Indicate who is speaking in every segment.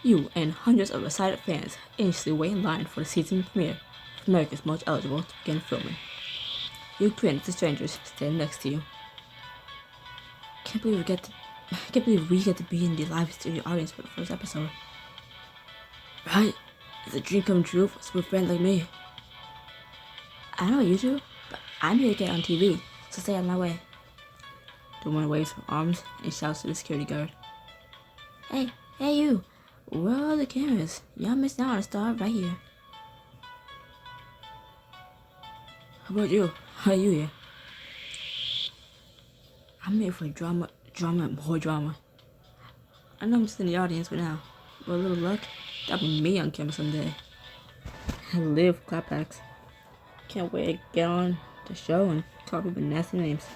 Speaker 1: You and hundreds of excited fans anxiously wait in line for the season premiere of America's Most Eligible to begin filming. You grin at the strangers standing next to you. Can't believe we get to be in the live studio audience for the first episode. Right? It's a dream come true for a super fan like me. I know you do, but I'm here to get on TV, so stay out of my way. The woman waves her arms and shouts to the security guard. Hey you! Where are the cameras? Y'all missed out on a star right here. How about you? How are you here? I'm here for drama, more drama. I know I'm just in the audience for now. With a little luck, that'll be me on camera someday. I live for clapbacks. Can't wait to get on the show and call people nasty names.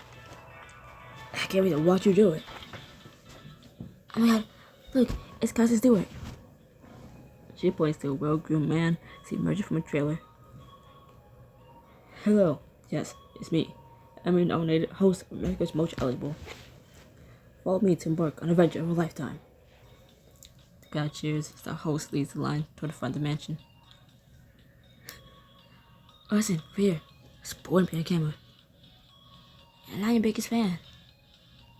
Speaker 1: I can't wait to watch you do it. Oh my god, look, it's Carson Stewart. She points to a well-groomed man as he emerges from a trailer. Hello, yes, it's me, Emmy-nominated host of America's Most Eligible. Follow me to embark on an adventure of a lifetime. The crowd cheers as the host leads the line toward the front of the mansion. Listen, we're here. It's boring being on camera. And I'm your biggest fan.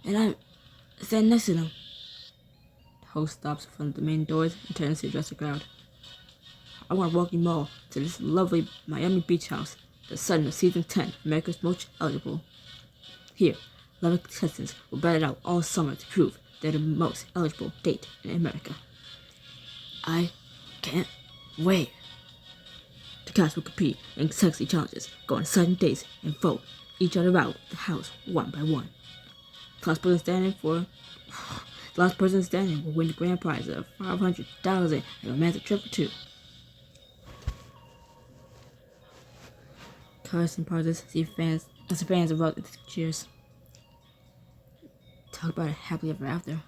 Speaker 1: And I'm standing next to them. The host stops in front of the main doors and turns to address the crowd. I want to welcome you all to this lovely Miami beach house, the setting of season 10 of America's Most Eligible. Here, 11 contestants will battle it out all summer to prove they're the most eligible date in America. I can't wait. The cast will compete in sexy challenges, go on sudden dates, and vote each other out of the house one by one. The last person standing will win the grand prize of $500 and a romantic trip for two. Carson pauses as the fans erupt into cheers. Talk about a happily ever after.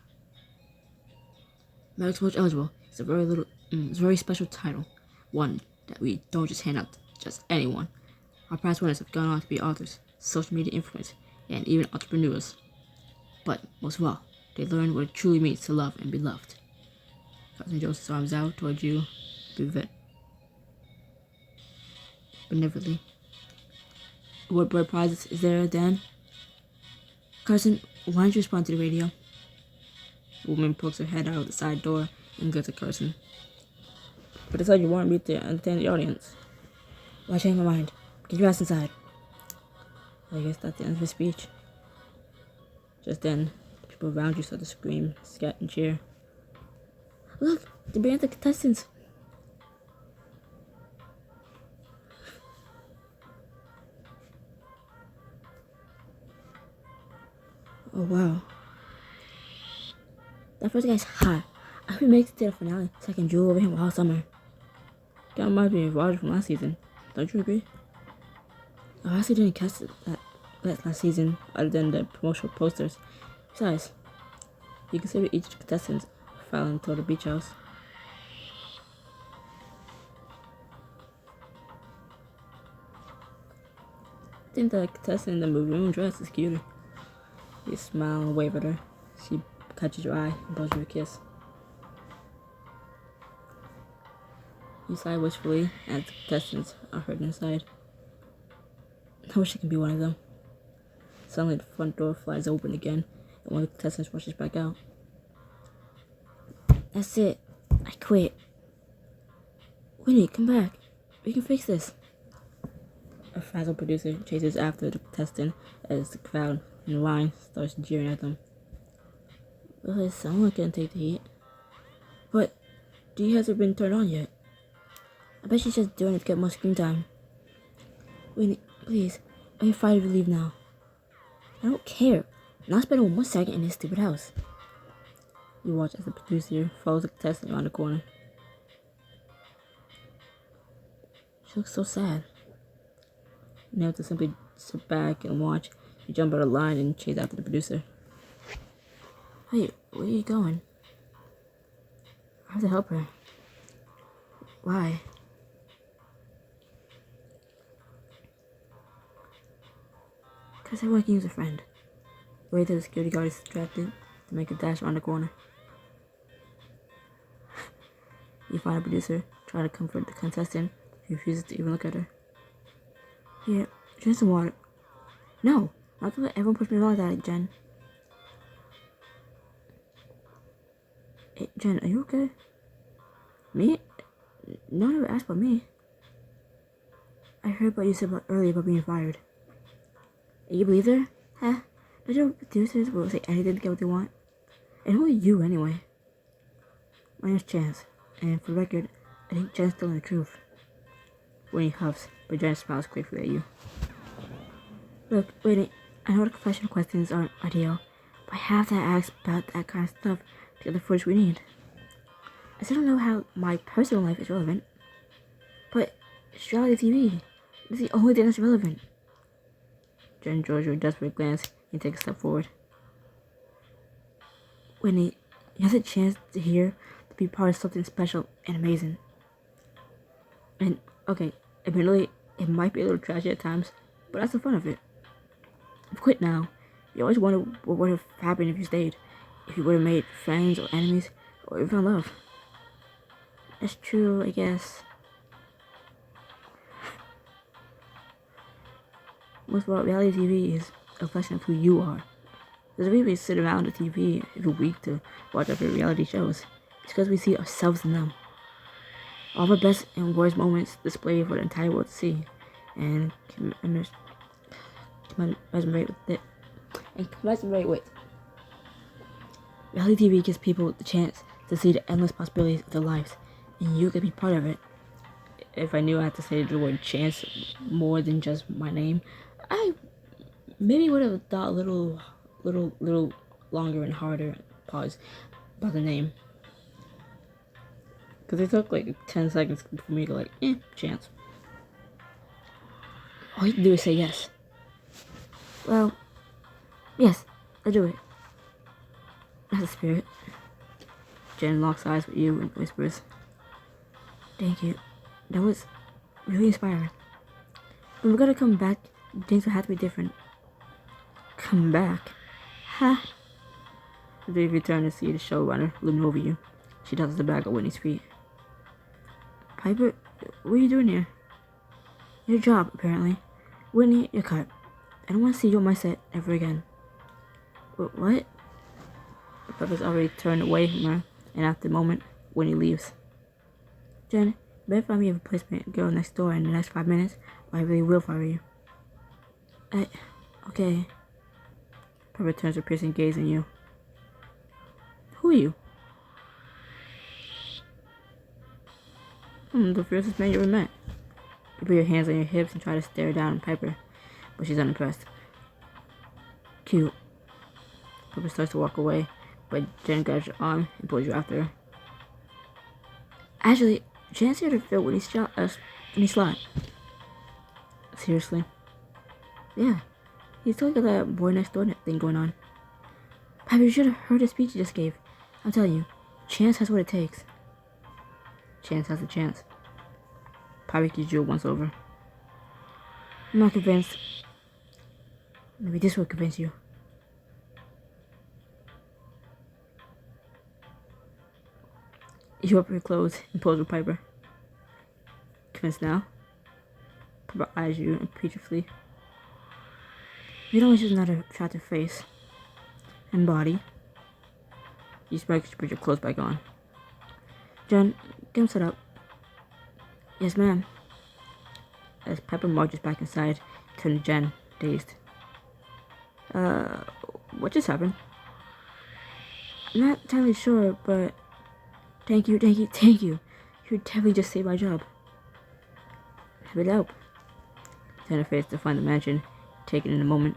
Speaker 1: America's Most Eligible is a very special title, one that we don't just hand out to just anyone. Our past winners have gone on to be authors, social media influencers, and even entrepreneurs. But most of all, they learned what it truly means to love and be loved. Cousin Joseph's arms out towards you, benevolently. What bird prizes is there, Dan? Carson, why don't you respond to the radio? The woman pokes her head out of the side door and goes to Carson. But I thought you wanted me to entertain the audience. Well, I changed my mind. Get your ass inside. I guess that's the end of his speech. Just then, the people around you start to scream, scat, and cheer. Look, they're bringing the contestants. Oh wow. That first guy's hot. I hope he makes it to the finale so I can drool over him all summer. That reminds me of Roger from last season. Don't you agree? I honestly didn't catch that last season other than the promotional posters. Besides, you consider each contestant filing toward the beach house. I think the contestant in the maroon dress is cuter. You smile and wave at her. She catches your eye and blows you a kiss. You sigh wistfully as the contestants are hurt inside. I wish I could be one of them. Suddenly the front door flies open again and one of the contestants rushes back out. That's it. I quit. Winnie, come back. We can fix this. A frazzled producer chases after the contestant as the crowd in line starts jeering at them. Well, someone can take the heat. But D hasn't been turned on yet. I bet she's just doing it to get more screen time. Winnie, please, are you fine if you leave now? I don't care. I'm not spending 1 second in this stupid house. You watch as the producer follows the contestant around the corner. She looks so sad. You have to simply sit back and watch. You jump out of line and chase after the producer. Hey, where are you going? I have to help her. Why? Because everyone can use a friend. Wait till the security guard is distracted to make a dash around the corner. You find a producer, try to comfort the contestant, who refuses to even look at her. Here, drink some water. No, not to let everyone push me around like that, Jen. Hey, Jen, are you okay? Me? No one ever asked about me. I heard what you said earlier about being fired. You believe her? Huh? Don't you know producers will say anything to get what they want? And who are you, anyway? My name's Chance, and for the record, I think Jen's telling the truth. When he huffs, but Jen smiles gratefully at you. Look, wait, I know the confessional questions aren't ideal, but I have to ask about that kind of stuff to get the footage we need. I still don't know how my personal life is relevant, but it's reality TV. It's the only thing that's relevant. Jen draws you a desperate glance and takes a step forward. Whitney, you have the chance to be part of something special and amazing. And, okay, admittedly, it might be a little trashy at times, but that's the fun of it. If you quit now, you always wonder what would have happened if you stayed. If you would have made friends or enemies, or even found love. That's true, I guess. Most of all, reality TV is a reflection of who you are. There's a reason we sit around the TV every week to watch our favorite reality shows. It's because we see ourselves in them. All of our best and worst moments displayed for the entire world to see, and can resonate with. Reality TV gives people the chance to see the endless possibilities of their lives, and you could be part of it. If I knew I had to say the word chance more than just my name, I maybe would have thought a little longer and harder pause about the name. Because it took like 10 seconds for me to chance. All you have to do is say yes. Well, yes, I'll do it. That's the spirit. Jen locks eyes with you and whispers, "Thank you. That was really inspiring. When we're gonna come back, things will have to be different." Come back? Ha! The day you return to see the showrunner looming over you. She tosses the bag at Whitney's feet. "Piper, what are you doing here?" "Your job, apparently. Whitney, you're cut. I don't want to see you on my set ever again." What? Piper's already turned away from her, and after a moment, Whitney leaves. "Jen, you better find me a replacement girl next door in the next 5 minutes, or I really will fire you." Okay. Piper turns her piercing gaze on you. "Who are you?" "I'm the fiercest man you ever met." You put your hands on your hips and try to stare down at Piper, but she's unimpressed. "Cute." Piper starts to walk away, but Jen grabs your arm and pulls you after her. "Actually, Jen's here to fill Whitney's slot." "Seriously?" "Yeah. He's still got that boy next door thing going on." "Piper, you should have heard the speech he just gave. I'm telling you, Chance has what it takes." "Chance has a chance." Piper gives you a once over. "I'm not convinced. Maybe this will convince you." You open your clothes and pose with Piper. "Convinced now?" Piper eyes you impetuously. "You know it's just another attractive face and body." You smirk to put your clothes back on. "Jen, get him set up." "Yes, ma'am." As Piper marches back inside, turn to Jen, dazed. What just happened?" "I'm not entirely sure, but thank you. You definitely just saved my job." "Happy to help." Turn her face to find the mansion, taken in a moment.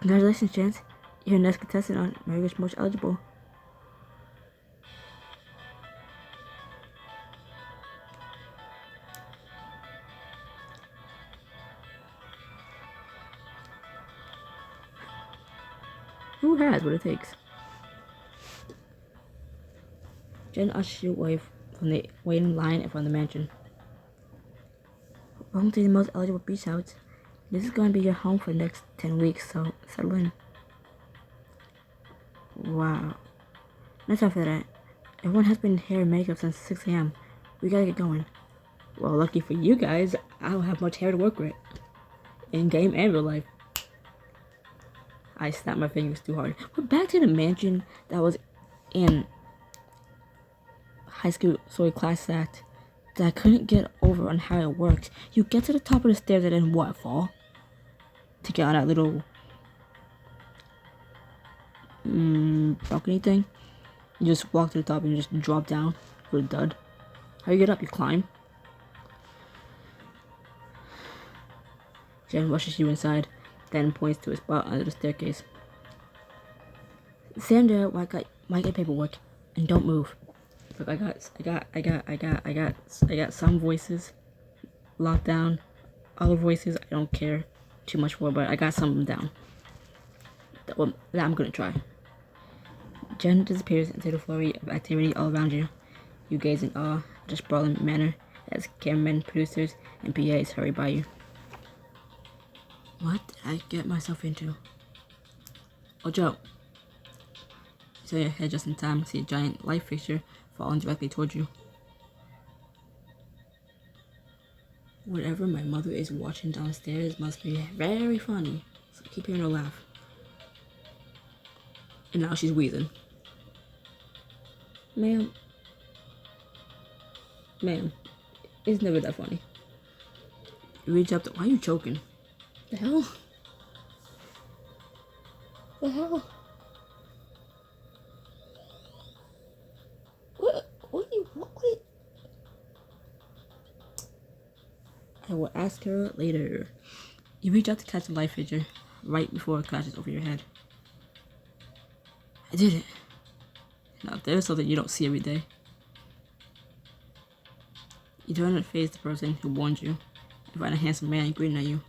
Speaker 1: "Congratulations, Chance. You're the next contestant on America's Most Eligible." Who has what it takes? Jen ushers you away from the waiting line in front of the mansion. "Welcome to the Most Eligible Beach House. This is going to be your home for the next 10 weeks, so settle in." Wow. No time for that. Everyone has been hair and makeup since 6 a.m. We gotta get going. Well, lucky for you guys, I don't have much hair to work with. In game and real life. I snapped my fingers too hard. We're back to the mansion that was in high school class that I couldn't get over on how it worked. You get to the top of the stairs and then what, fall? To get on that little balcony thing. You just walk to the top and you just drop down with a dud. How you get up? You climb. Jen rushes you inside, then points to a spot under the staircase. Stand there while I get paperwork, and don't move. Look, I got some voices locked down. Other voices I don't care too much for, but I got some of them down. That I'm gonna try. Jen disappears into the flurry of activity all around you. You gaze in awe at the sprawling manner as cameramen, producers, and PAs hurry by you. What did I get myself into? Oh, Joe. You turn your head just in time to see a giant light fixture falling directly towards you. Whatever my mother is watching downstairs must be very funny, so keep hearing her laugh. And now she's wheezing. Ma'am, it's never that funny. You reach up to, why are you choking? The hell? The hell? What? I will ask her later. You reach out to catch the light fixture right before it crashes over your head. I did it. Now there's something you don't see every day. You turn and face the person who warned you and find a handsome man grinning at you.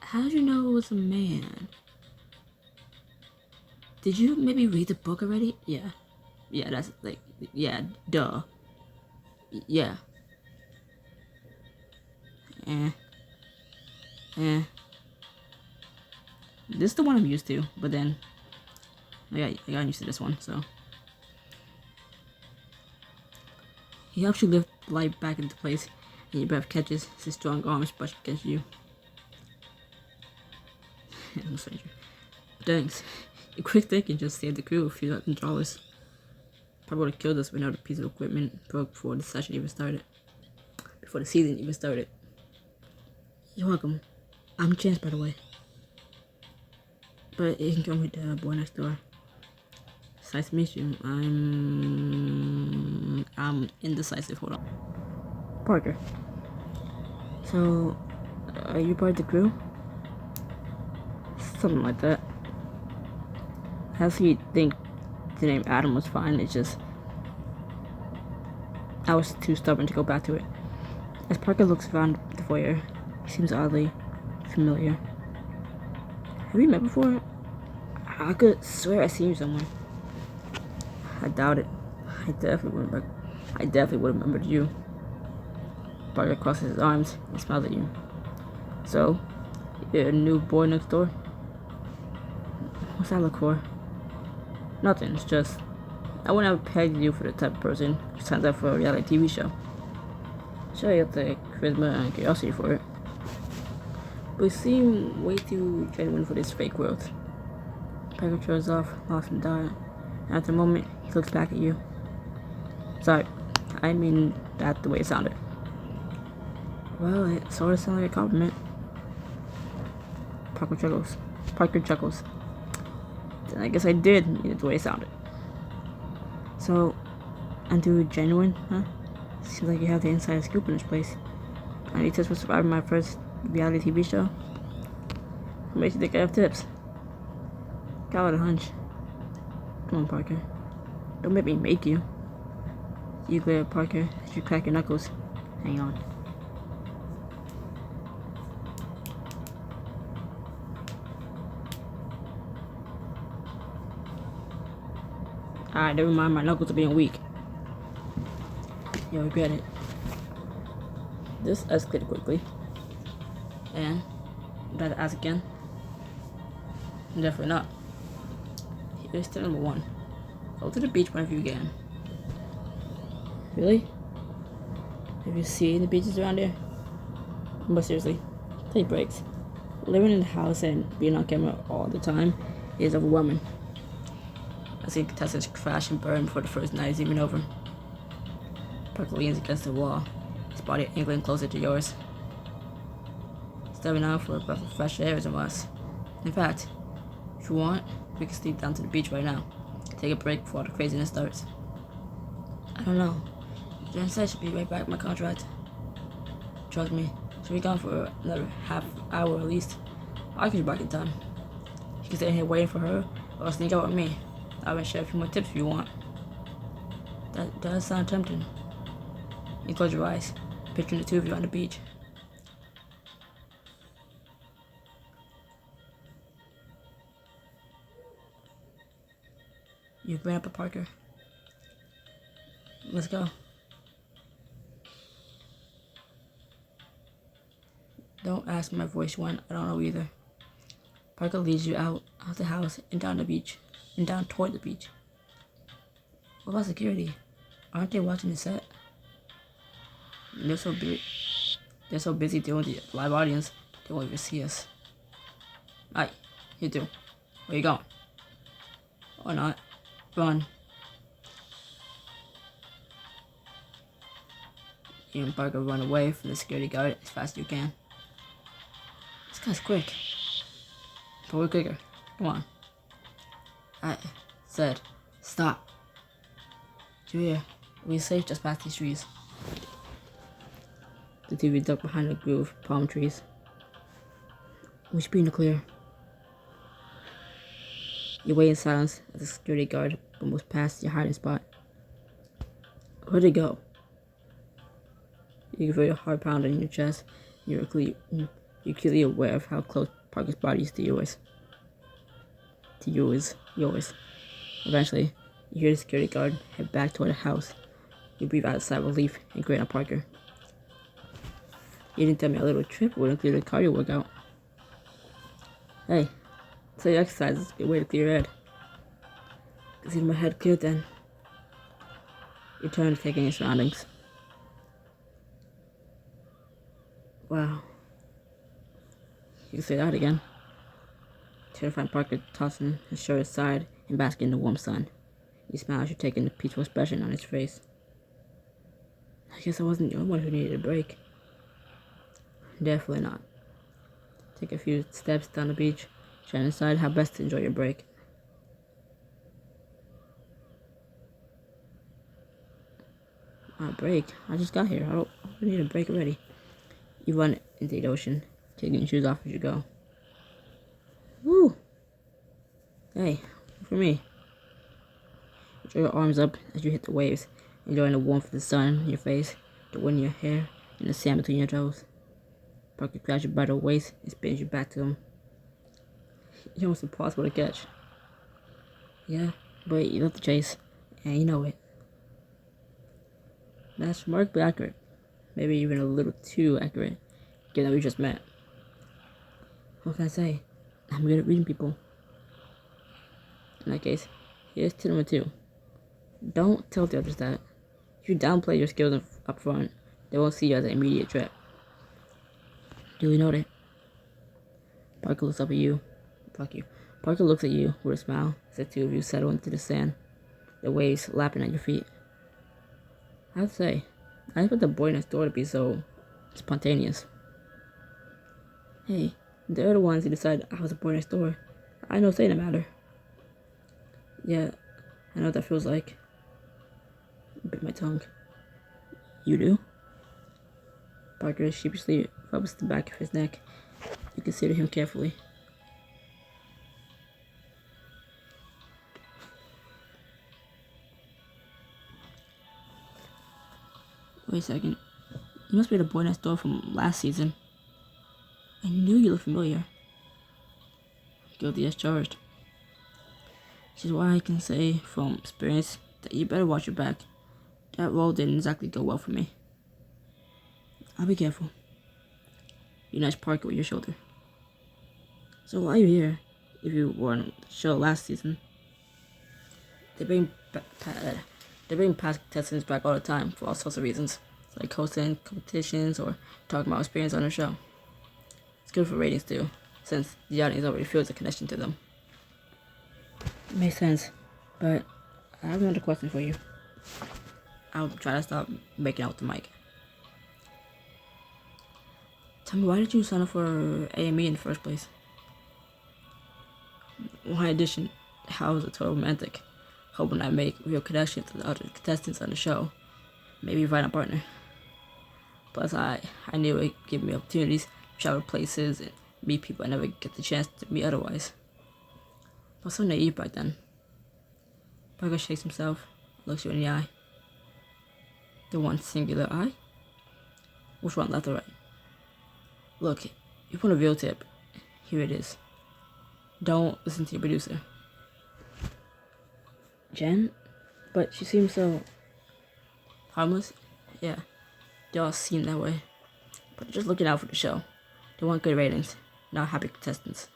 Speaker 1: How did you know it was a man? Did you maybe read the book already? Yeah. Yeah, that's like, yeah, duh. Yeah. This is the one I'm used to, but then I got used to this one, so. He helps you lift the light back into place, and your breath catches his strong arms brushed against you. Thanks. Your quick thinking just saved the crew if you let them draw us. Probably would have killed us when another piece of equipment broke before the session even started. Before the season even started. You're welcome. I'm Chance, by the way. But you can come with the boy next door. It's nice to meet you. I'm indecisive. Hold on. Parker. So, are you part of the crew? Something like that. How do you think the name Adam was fine? It's just I was too stubborn to go back to it. As Parker looks around the foyer, he seems oddly familiar. Have we met before? I could swear I've seen you somewhere. I doubt it. I definitely would have remembered you. Parker crosses his arms and smiles at you. So, you're a new boy next door? What's that look for? Nothing, it's just I wouldn't have pegged you for the type of person who signs up for a reality TV show. Sure, you have the charisma and curiosity for it, but you seem way too genuine for this fake world. Parker throws off, lost in thought, and after a moment, he looks back at you. Sorry, I mean that the way it sounded. Well, it sort of sounded like a compliment. Parker chuckles. Then I guess I did mean it the way it sounded. So, I'm too genuine, huh? Seems like you have the inside scoop in this place. I need tips for surviving my first reality TV show. What makes you think I have tips? Got a hunch. Come on, Parker. Don't make me make you. You glare at Parker as you crack your knuckles. Hang on. Alright, never mind, my knuckles are being weak. You'll regret it. This escalated quickly. And, would I have to ask again? Definitely not. Here's tip number 1. Go to the beach whenever you can. Really? Have you seen the beaches around here? But seriously, take breaks. Living in the house and being on camera all the time is overwhelming. I see contestants crash and burn before the first night is even over. Parker leans against the wall, his body angling closer to yours. Stepping out for a breath of fresh air is a must. In fact, if you want, we can sneak down to the beach right now. Take a break before the craziness starts. I don't know. Jen said she'd be right back with my contract. Trust me, she'll be gone for another half hour at least. I'll get you back in time. You can stay here waiting for her, or sneak out with me. I'll even share a few more tips if you want. That does sound tempting. You close your eyes, picturing the two of you on the beach. You bring up a Parker. Let's go. Don't ask my voice went. I don't know either. Parker leads you out of the house and down the beach, and down toward the beach. What about security? Aren't they watching the set? They're so busy dealing with the live audience, they won't even see us. Hi, you two. Where you going? Or not? Run. You and Parker run away from the security guard as fast as you can. This guy's quick. But we're quicker. Come on. I said, stop. Julia, we're safe just past these trees. The TV ducked behind a grove of palm trees. We should be in the clear. You wait in silence as the security guard moves past your hiding spot. Where'd it go? You can feel your heart pounding in your chest. You're acutely aware of how close Parker's body is to yours. Yours. Eventually, you hear the security guard head back toward the house. You breathe out a sigh of relief and grin at Parker. You didn't tell me a little trip would include a cardio workout. Hey, so your exercise is a good way to clear your head. I can see my head cleared then. You turn to take in your surroundings. Wow. You can say that again. Terrified Parker tossing his shirt aside and basking in the warm sun. He smiles as you take in the peaceful expression on his face. I guess I wasn't the only one who needed a break. Definitely not. Take a few steps down the beach, trying to decide how best to enjoy your break. My break? I just got here. I don't need a break already. You run into the ocean, taking your shoes off as you go. Woo! Hey, for me. Throw your arms up as you hit the waves, enjoying the warmth of the sun in your face, the wind in your hair, and the sand between your toes. Parker grabs you by the waist and spins you back to him. You're almost impossible to catch. Yeah, but you love the chase, and you know it. That's remarkably accurate. Maybe even a little too accurate, given that we just met. What can I say? I'm good at reading people. In that case, here's tip number 2. Don't tell the others that. If you downplay your skills up front, they won't see you as an immediate threat. Duly noted. Parker looks up at you. Fuck you. Parker looks at you with a smile as the two of you settle into the sand, the waves lapping at your feet. I have to say, I expect the boy next door to be so spontaneous. Hey, they're the ones who decided I was a boy next door. I know say no matter. Yeah, I know what that feels like. Bit my tongue. You do? Parker sheepishly rubs the back of his neck. You consider him carefully. Wait a second. You must be the boy next door from last season. I knew you looked familiar. Guilty as charged. Which is why I can say from experience that you better watch your back. That role didn't exactly go well for me. I'll be careful. You nudge Parker with your shoulder. So why are you here? If you were on the show last season, they bring They bring past contestants back all the time for all sorts of reasons, like hosting competitions or talking about experience on the show. It's good for ratings too, since the audience already feels a connection to them. Makes sense, but I have another question for you. I'll try to stop making out with the mic. Tell me, why did you sign up for AME in the first place? Why addition, how was it so romantic? Hoping I make real connections with the other contestants on the show. Maybe find a partner. Plus, I knew it would give me opportunities to travel places and meet people I never get the chance to meet otherwise. I was so naive back then. Parker shakes himself, looks you in the eye. The one singular eye? Which one, left or right? Look, you want a real tip. Here it is. Don't listen to your producer. Jen? But she seems so harmless. Yeah, they all seem that way. But they're just looking out for the show. They want good ratings, not happy contestants.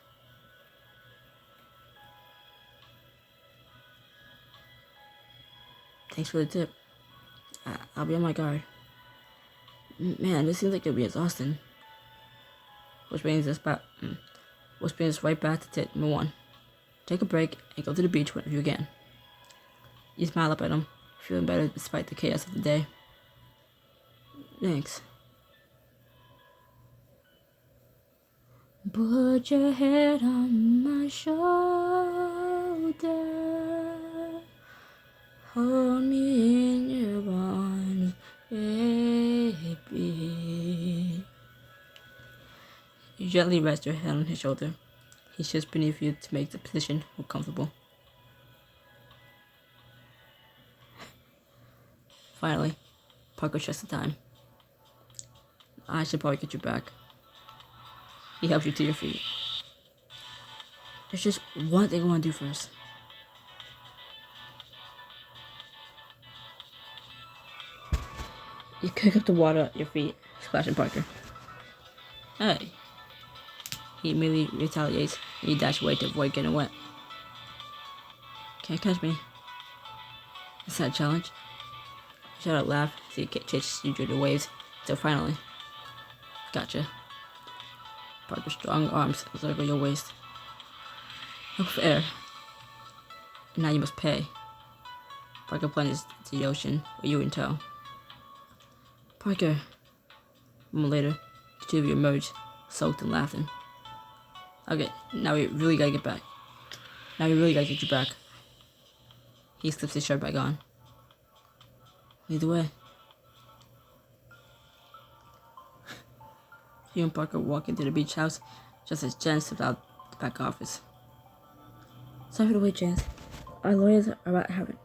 Speaker 1: Thanks for the tip. I'll be on my guard. Man, this seems like it'll be exhausting. Which brings us right back to tip number 1. Take a break and go to the beach whenever you can. You smile up at him, feeling better despite the chaos of the day. Thanks. Put your head on my shoulder. Hold me in your arms, baby. You gently rest your head on his shoulder. He shifts beneath you to make the position more comfortable. Finally, Parker checks the time. I should probably get you back. He helps you to your feet. There's just one thing I want to do first. You kick up the water at your feet, splashing Parker. Hey. He immediately retaliates, and you dash away to avoid getting wet. Can't catch me. Is that a challenge? You shout out laugh as he chases you through the waves, until finally. Gotcha. Parker's strong arms encircle your waist. No fair. Now you must pay. Parker plunges into the ocean, with you in tow. Parker. A moment later, the two of you emerge, soaked and laughing. Okay, now we really gotta get back. Now we really gotta get you back. He slips his shirt back on. Lead the way. You and Parker walk into the beach house just as Jen steps out the back office. Sorry for the wait, Chance. Our lawyers are having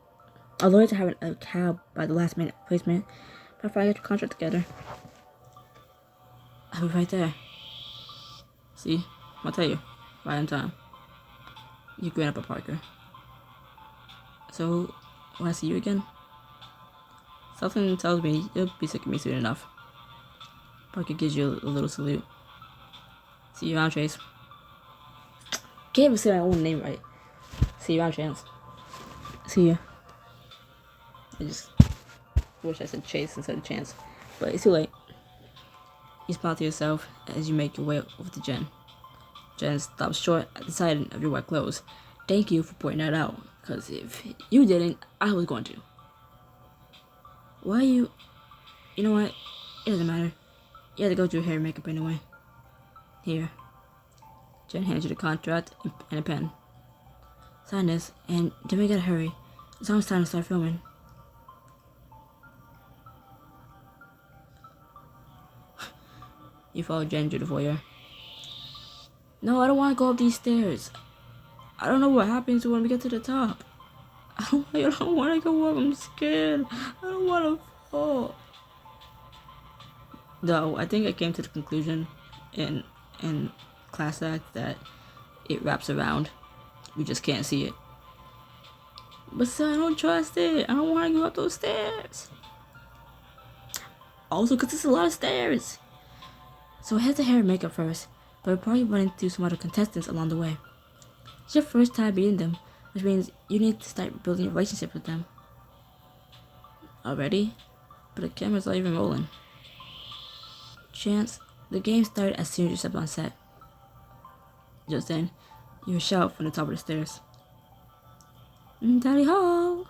Speaker 1: a cab by the last minute placement, but if I get your contract together, I'll be right there. See? I'll tell you. Right on time. You grin up at Parker. So, when I see you again? Something tells me you'll be sick of me soon enough. Parker gives you a little salute. See you around, Chase. Can't even say my own name right. See you around, Chance. See ya. I just wish I said Chase instead of Chance. But it's too late. You smile to yourself as you make your way over to Jen. Jen stops short at the sight of your wet clothes. Thank you for pointing that out, because if you didn't, I was going to. Why you... You know what? It doesn't matter. You had to go through hair and makeup anyway. Here. Jen hands you the contract and a pen. Sign this, and then we gotta hurry. It's almost time to start filming. You follow Jen to the foyer. No, I don't want to go up these stairs. I don't know what happens when we get to the top. I don't want to go up. I'm scared. I don't want to fall. Though, I think I came to the conclusion in class act that it wraps around. We just can't see it. But son, I don't trust it. I don't want to go up those stairs. Also, because it's a lot of stairs. So head to hair and makeup first. But we'll probably run into some other contestants along the way. It's your first time meeting them, which means you need to start building a relationship with them. Already? But the camera's not even rolling. Chance, the game started as soon as you stepped on set. Just then, you hear a shout from the top of the stairs. Tally ho!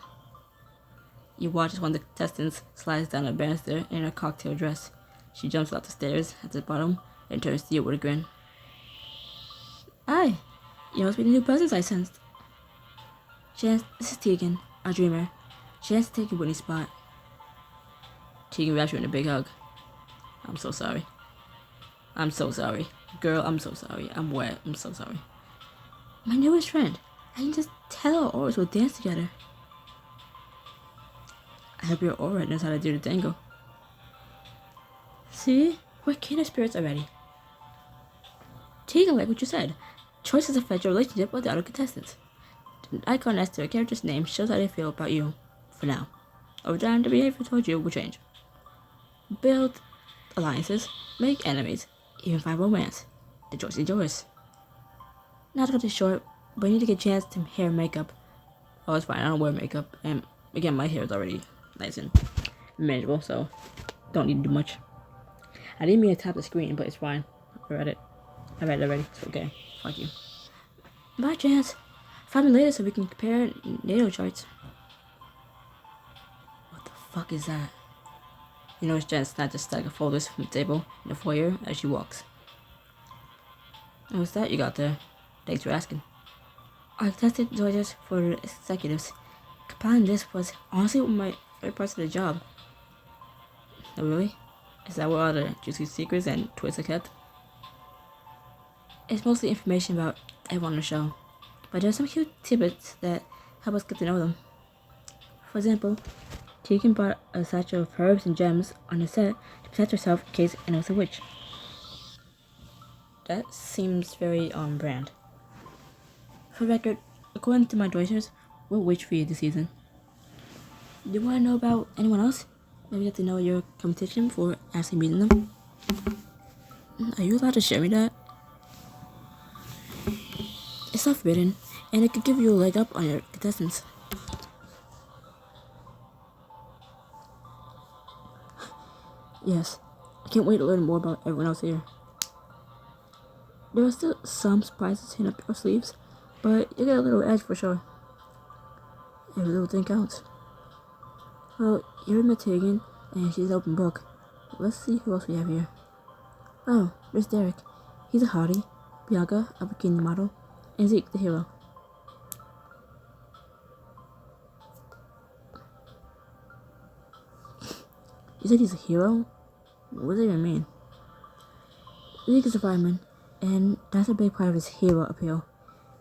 Speaker 1: You watch as one of the contestants slides down a banister in her cocktail dress. She jumps out the stairs at the bottom and turns to you with a grin. Hi, you must be the new presence I sensed. Chance, this is Tegan, our dreamer. She has to take your Whitney spot. Tegan wraps you in a big hug. I'm so sorry. I'm so sorry. Girl, I'm so sorry. I'm wet. I'm so sorry. My newest friend. I can just tell our auras will dance together. I hope your aura knows how to do the tango. See? We're kindred spirits already. Tegan, like what you said, choices affect your relationship with the other contestants. The icon next to a character's name shows how they feel about you, for now. Over time, the behavior towards you will change. Build alliances, make enemies, even find romance. The choice is yours. Not to cut it short, but you need to get a chance to hair and makeup. Oh, it's fine, I don't wear makeup, and again, my hair is already nice and manageable, so don't need to do much. I didn't mean to tap the screen, but it's fine. I read it already, it's okay. Fuck you. Bye, Chance. Find me later so we can compare NATO charts. What the fuck is that? You notice Chance snatches a stack of folders from the table in the foyer as she walks. What's that you got there? Thanks for asking. I tested orders for the executives. Compiling this was honestly one of my favorite parts of the job. Oh, really? Is that where all the juicy secrets and twists are kept? It's mostly information about everyone on the show, but there are some cute tidbits that help us get to know them. For example, Tegan brought a satchel of herbs and gems on the set to protect herself in case anyone was a witch. That seems very on brand. For the record, according to my doishers, we're witch free this season. Do you want to know about anyone else? Maybe get to know your competition before actually meeting them? Are you allowed to share me that? It's not forbidden, and it could give you a leg up on your contestants. Yes, I can't wait to learn more about everyone else here. There are still some surprises hidden up your sleeves, but you get a little edge for sure. Every little thing counts. Well, you're with Tegan, and she's an open book. Let's see who else we have here. Oh, there's Derek. He's a hottie. Bianca, a bikini model. And Zeke, the hero. You said he's a hero? What does that even mean? Zeke is a fireman, and that's a big part of his hero appeal.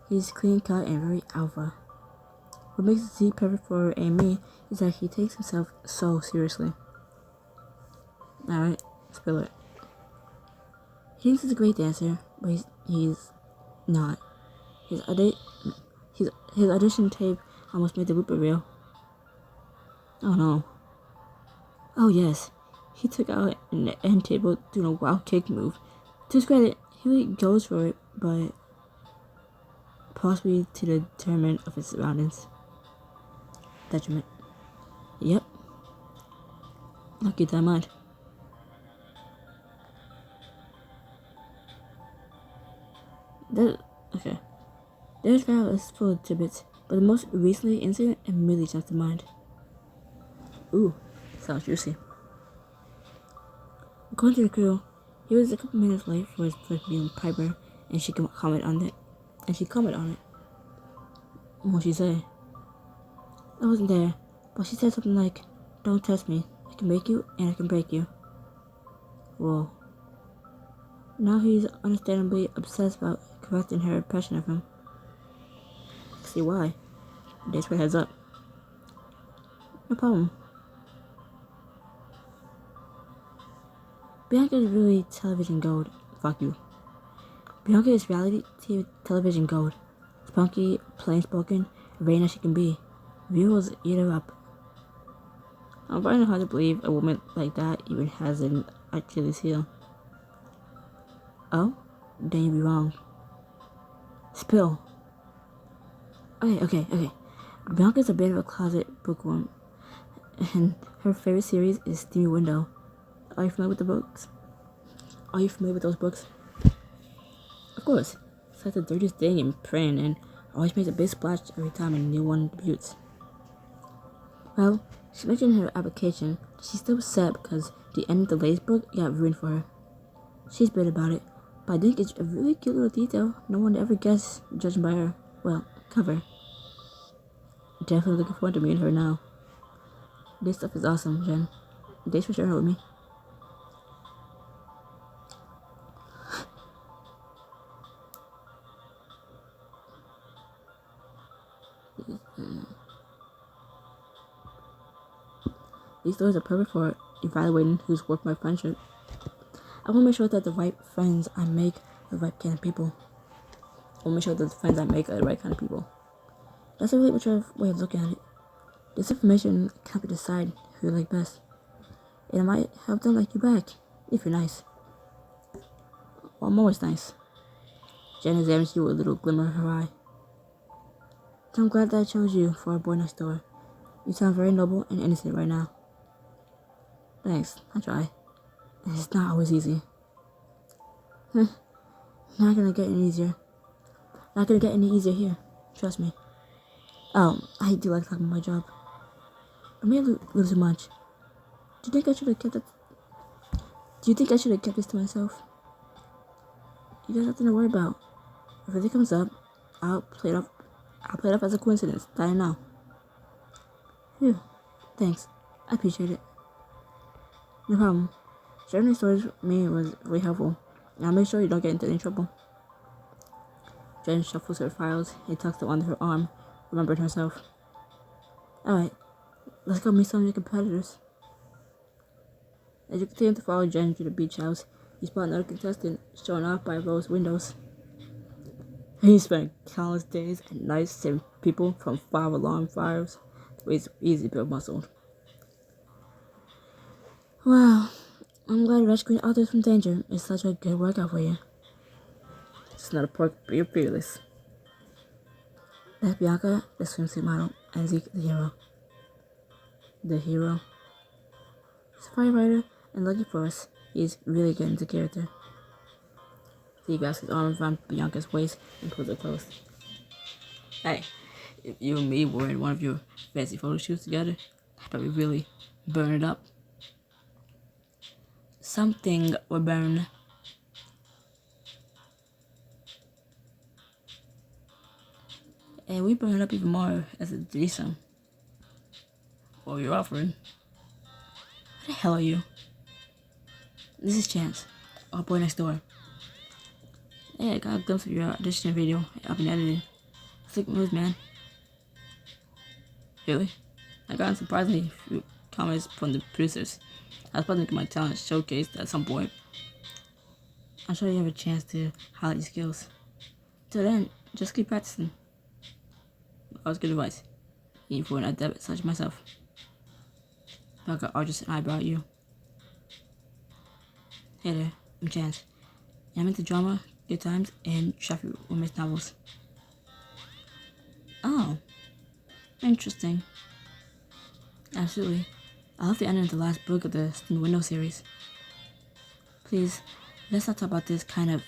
Speaker 1: He's clean cut and very alpha. What makes Zeke perfect for me is that he takes himself so seriously. Alright, spill it. He thinks he's a great dancer, but he's not. His audition tape almost made the blooper reel. Oh no. Oh yes, he took out an end table doing a wild kick move. To his credit, he really goes for it, but possibly to the detriment of his surroundings. Detriment. Yep. I'll keep that in mind. Okay. There's various full of tidbits, but the most recently incident immediately jumps to mind. Ooh, sounds juicy. According to the crew, he was a couple minutes late for his first meeting with Piper, and she commented on it. What'd she say? I wasn't there, but she said something like, "Don't test me. I can make you, and I can break you." Whoa. Now he's understandably obsessed about correcting her impression of him. I see why. Thanks for the heads up. No problem. Bianca is really television gold. Fuck you. Bianca is reality TV television gold. Spunky, plain spoken, vain as she can be. Viewers eat her up. I'm finding it hard to believe a woman like that even has an Achilles heel. Oh? Then you'd be wrong. Spill. Okay. Bianca's a bit of a closet bookworm, and her favorite series is Steamy Window. Are you familiar with the books? Are you familiar with those books? Of course. It's like the dirtiest thing in print and always makes a big splash every time a new one debuts. Well, she mentioned in her application that she's still sad because the end of the latest book got ruined for her. She's bitter about it, but I think it's a really cute little detail no one ever guessed judging by her, well, cover. Definitely looking forward to meeting her now. This stuff is awesome, Jen. Thanks for sharing it with me. These stories are perfect for evaluating who's worth my friendship. I want to make sure that the right friends I make are the right kind of people. I want to make sure that the friends I make are the right kind of people. That's a really mature way of looking at it. This information can help you decide who you like best. And it might help them like you back, if you're nice. Well, I'm always nice. Jen examines you with a little glimmer in her eye. So I'm glad that I chose you for our boy next door. You sound very noble and innocent right now. Thanks, I try. It's not always easy. Not gonna get any easier. Not gonna get any easier here. Trust me. Oh, I do like talking about my job. I may have a little too much. Do you think I should have kept it? Do you think I should have kept this to myself? You got nothing to worry about. If anything comes up, I'll play it off as a coincidence that I know. Phew. Thanks. I appreciate it. No problem. Sharing these stories with me was really helpful. And I'll make sure you don't get into any trouble. Jen shuffles her files and tucks them under her arm, remembering herself. Alright, let's go meet some of your competitors. As you continue to follow Jen to the beach house, you spot another contestant showing off by Rose's windows. He spent countless days and nights saving people from 5 alarm fires. It's easy to build muscle. Wow, I'm glad rescuing others from danger is such a good workout for you. It's not a perk, but you're fearless. That's Bianca, the swimsuit model, and Zeke, the hero. The hero? He's a firefighter, and lucky for us, he's really getting into character. Zeke grabs his arm around Bianca's waist and pulls her close. Hey, if you and me were in one of your fancy photo shoots together, I bet we really burn it up. Something would burn. And we burn it up even more as a threesome. What you're offering? What the hell are you? This is Chance, our boy next door. Hey, I got a glimpse of your audition video I've been editing. Sick moves, man. Really? I got surprisingly few comments from the producers. I was planning to get my talent showcased at some point. I'm sure you have a chance to highlight your skills. Till then, just keep practicing. That was good advice. Even for an adept such as myself. Like an artist and I brought you. Hey there, I'm Chance. And I'm into drama, good times, and traffic romance novels. Oh, interesting. Absolutely. I love the ending of the last book of the Steamy Window series. Please, let's not talk about this kind of...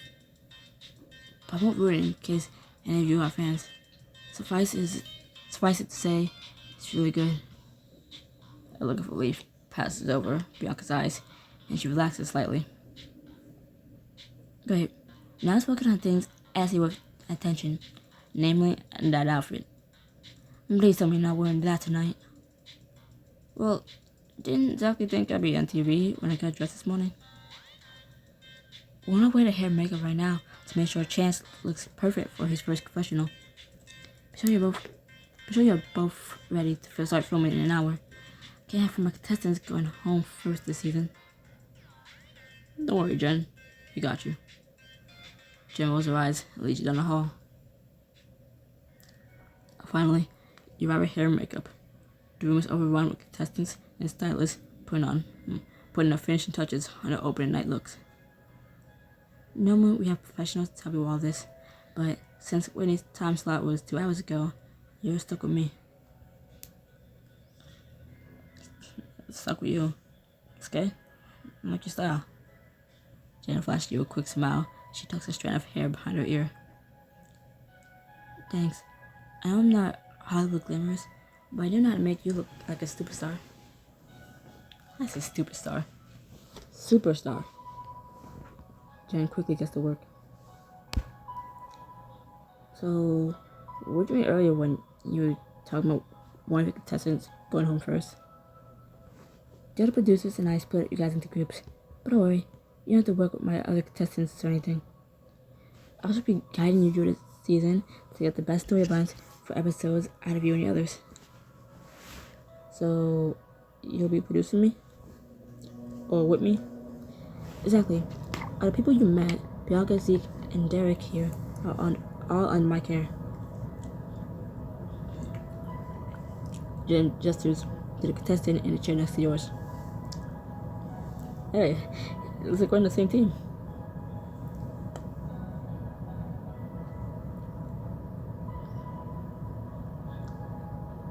Speaker 1: But I won't ruin it in case any of you are fans. Suffice it to say, it's really good. A look of relief passes over Bianca's eyes, and she relaxes slightly. Great. Now let's focus on things as with attention, namely that outfit. Please tell me you're not wearing that tonight. Well, didn't exactly think I'd be on TV when I got dressed this morning. We're on our way to hair and makeup right now to make sure Chance looks perfect for his first confessional. Be sure you're both ready to start filming in an hour. Can't have my contestants going home first this season. Don't worry, Jen. We got you. Jen rolls her eyes and leads you down the hall. Finally, you arrive at hair and makeup. The room is overrun with contestants and stylists putting the finishing touches on their opening night looks. Normally, we have professionals to help you with all this, but since Whitney's time slot was 2 hours ago, you're stuck with me. stuck with you. It's good. I like your style. Jen flashed you a quick smile. She tucks a strand of hair behind her ear. Thanks. I know I'm not Hollywood glamorous, but I do know how to make you look like a superstar. I say superstar. Superstar. Jen quickly gets to work. So, what were you doing earlier when you were talking about one of the contestants going home first? The other producers and I split you guys into groups, but don't worry, you don't have to work with my other contestants or anything. I'll just be guiding you through this season to get the best storylines for episodes out of you and the others. So, you'll be producing me? Or with me? Exactly. Are the people you met, Bianca, Zeke, and Derek here, are all on my care. Jen gestures to the contestant in the chair next to yours. Hey, it looks like we're on the same team.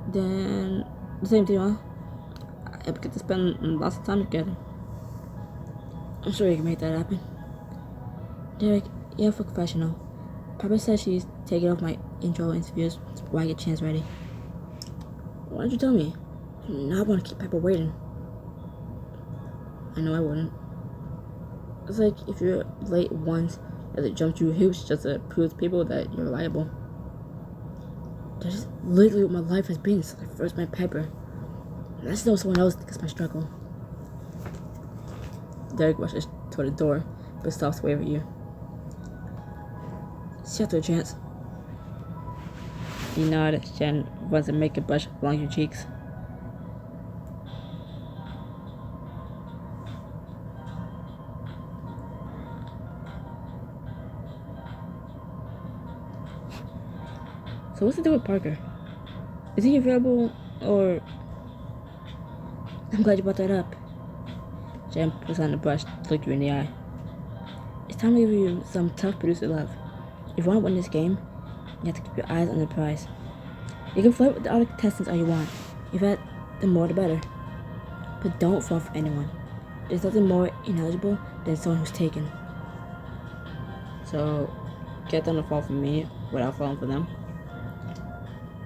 Speaker 1: Then, the same team, huh? I get to spend lots of time together. I'm sure you can make that happen. Derek, you have a confessional. Papa says she's taking off my intro interviews while I get Chance ready. Why didn't you tell me? Now I want to keep Pepper waiting. I know I wouldn't. It's like if you're late once, you have to jump through hoops just to prove to people that you're reliable. That's literally what my life has been since I first met Pepper. And I still someone else thinks my struggle. Derek rushes toward the door, but stops to wave at you. See after a chance. You nod as Jen runs a makeup brush along your cheeks. So what's the deal with Parker? Is he available, or... I'm glad you brought that up. Jen puts on the brush to look you in the eye. It's time to give you some tough producer love. If you want to win this game, you have to keep your eyes on the prize. You can flirt with the other contestants all you want. If that, the more the better. But don't fall for anyone. There's nothing more ineligible than someone who's taken. So, get them to fall for me without falling for them.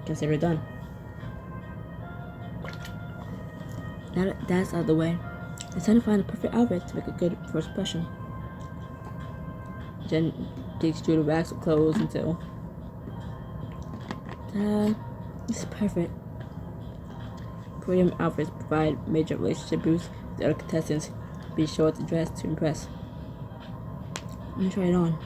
Speaker 1: Consider it done. Now that that's out of the way, it's time to find the perfect outfit to make a good first impression. Jen digs through the racks of clothes until... this is perfect. Premium outfits provide major relationship boosts with the other contestants. Be sure to dress to impress. Let me try it on.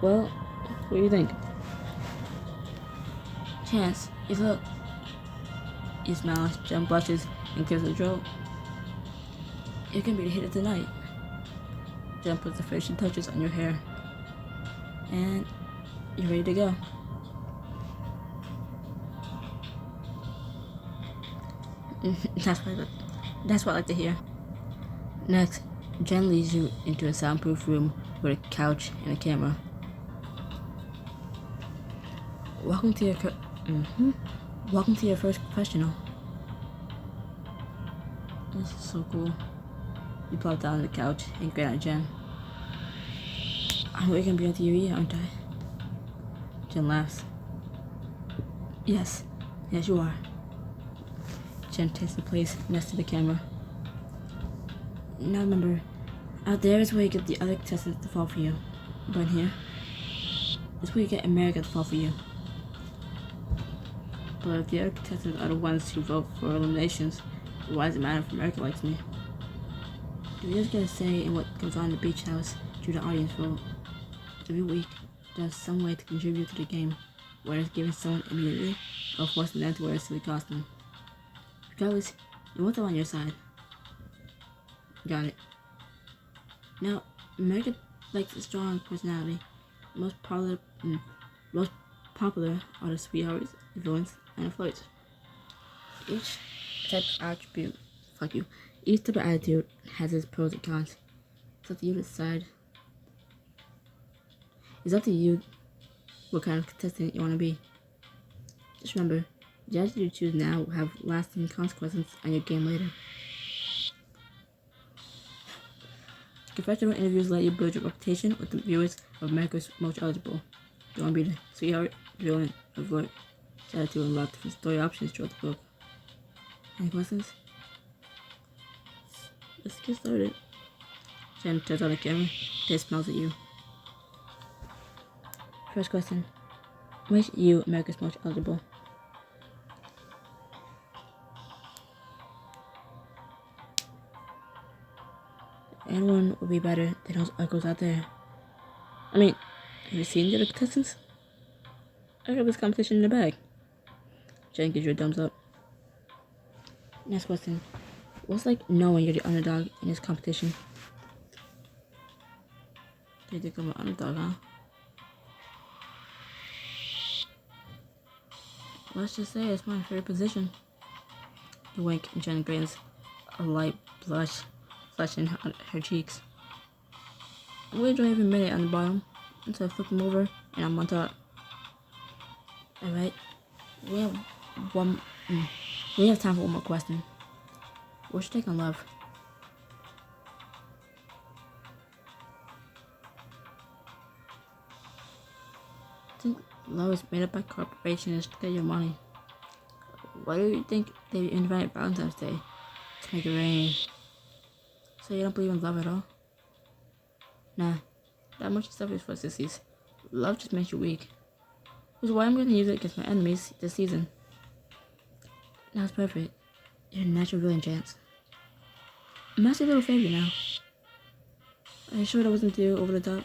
Speaker 1: Well, what do you think? Chance, you look. He smiles, Jen blushes, and gives a throat. It can be the hit of the night. Jen puts the finishing touches on your hair. And you're ready to go. That's what I like to hear. Next, Jen leads you into a soundproof room with a couch and a camera. Welcome to your first confessional. This is so cool. You plop down on the couch and grin at Jen. I'm really gonna be on TV, aren't I? Jen laughs. Yes, you are. Jen takes the place next to the camera. Now remember, out there is where you get the other contestants to fall for you. But in here, is where you get America to fall for you. But if the other contestants are the ones who vote for eliminations, why does it matter if America likes me? Do we just get a say in what goes on in the beach house due to audience vote? Every week, there's some way to contribute to the game, whether it's giving someone immunity or forcing them to wear a silly costume. Regardless, you want them on your side. Got it. Now, America likes a strong personality. Most popular are the sweethearts, villains, and the flirts. Each type of attribute, Each type of attitude has its pros and cons. It's up to you to decide. It's up to you what kind of contestant you want to be. Just remember, the attitude you choose now will have lasting consequences on your game later. Professional interviews let you build your reputation with the viewers of America's Most Eligible. You want to be the sweetheart, villain, or flirt. This attitude unlocks different story options throughout the book. Any questions? Let's get started. Chen turns on the camera. Ted smiles at you. First question. Which you America's Most Eligible? Anyone would be better than those uncles out there. I mean, have you seen the other contestants? I got this competition in the bag. Jen gives you a thumbs up. Next question. What's like knowing you're the underdog in this competition? They think I'm an underdog, huh? Let's just say it's my favorite position. You wink and Jen grins, a light blush flashing her cheeks. We enjoy every minute on the bottom until I flip them over and I'm on top. Alright, we have time for one more question. What's your take on love? I think love is made up by corporations to get your money. Why do you think they invented Valentine's Day? To make it rain. So you don't believe in love at all? Nah, that much stuff is for sissies. Love just makes you weak. Which is why I'm going to use it against my enemies this season. Now it's perfect. You're a natural villain, Chance. I'm asking a little favor now. Are you sure that wasn't too over the top?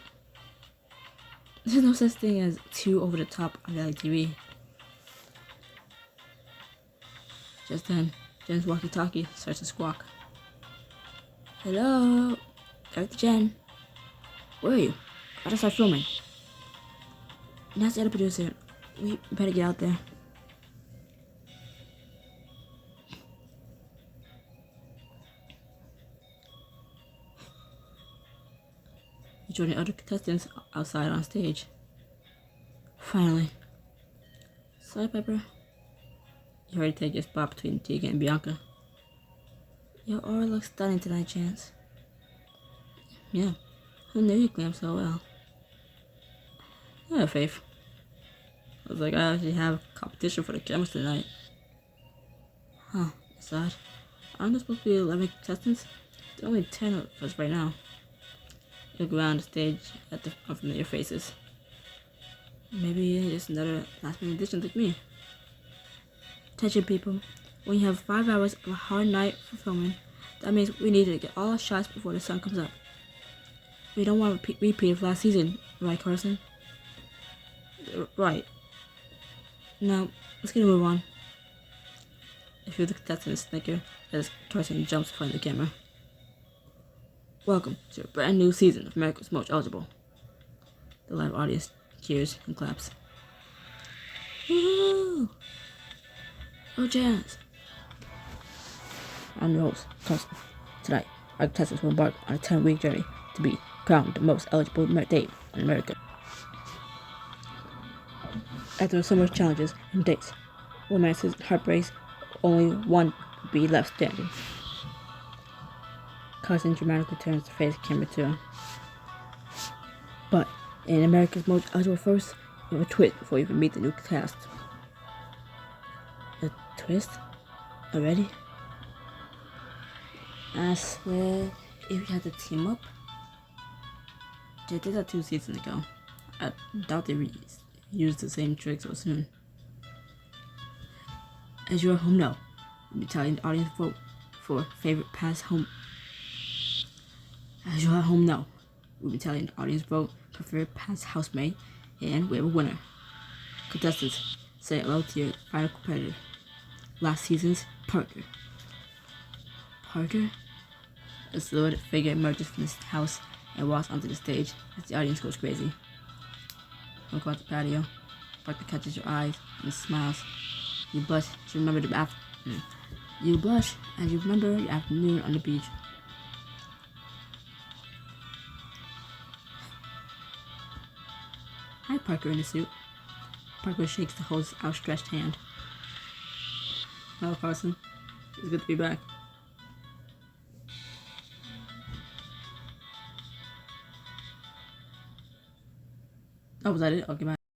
Speaker 1: There's no such thing as too over the top on reality TV. Just then, Jen's walkie-talkie starts to squawk. Hello? Dr. Jen? Where are you? I gotta start filming. That's the other producer. We better get out there. You join the other contestants outside on stage. Finally. Sorry, Pepper. You already take your spot between Tegan and Bianca. Your aura looks stunning tonight, Chance. Yeah, who knew you glam so well? Yeah, Faith. I was like, I actually have competition for the cameras tonight. Huh, that's odd. Aren't there supposed to be 11 contestants? There are only 10 of us right now. You look around the stage at the unfamiliar faces. Maybe it's another last-minute addition like me. Attention, people. When you have 5 hours of a hard night for filming, that means we need to get all our shots before the sun comes up. We don't want a repeat of last season, right, Carson? Right. Now, let's get a move on. If you're the contestant snicker as Carson jumps in front of the camera. Welcome to a brand new season of America's Most Eligible. The live audience cheers and claps. Woo! Oh, Jazz! I'm your host, Carson. Tonight, our contestants will embark on a 10-week journey to be crowned the most eligible date in America. After so much challenges and dates, romances and heartbreaks, only one will be left standing. Carson dramatically turns to face camera 2. But in America's Most Eligible first, we have a twist before you even meet the new cast. A twist? Already? I swear, if you had to team up, they did that 2 seasons ago. I doubt they used the same trick so soon. As you are home now, we'll be telling the audience vote for favorite past home. As you are home now, we'll be telling the audience vote for favorite past housemate, and we have a winner. Contestants, say hello to your final competitor. Last season's Parker. Parker? A silhouetted figure emerges from his house and walks onto the stage as the audience goes crazy. Look across the patio. Parker catches your eyes and smiles. You blush to remember the You blush as you remember your afternoon on the beach. Hi, Parker in the suit. Parker shakes the host's outstretched hand. Hello, Carson. It's good to be back. Oh, was that it? Okay, bye.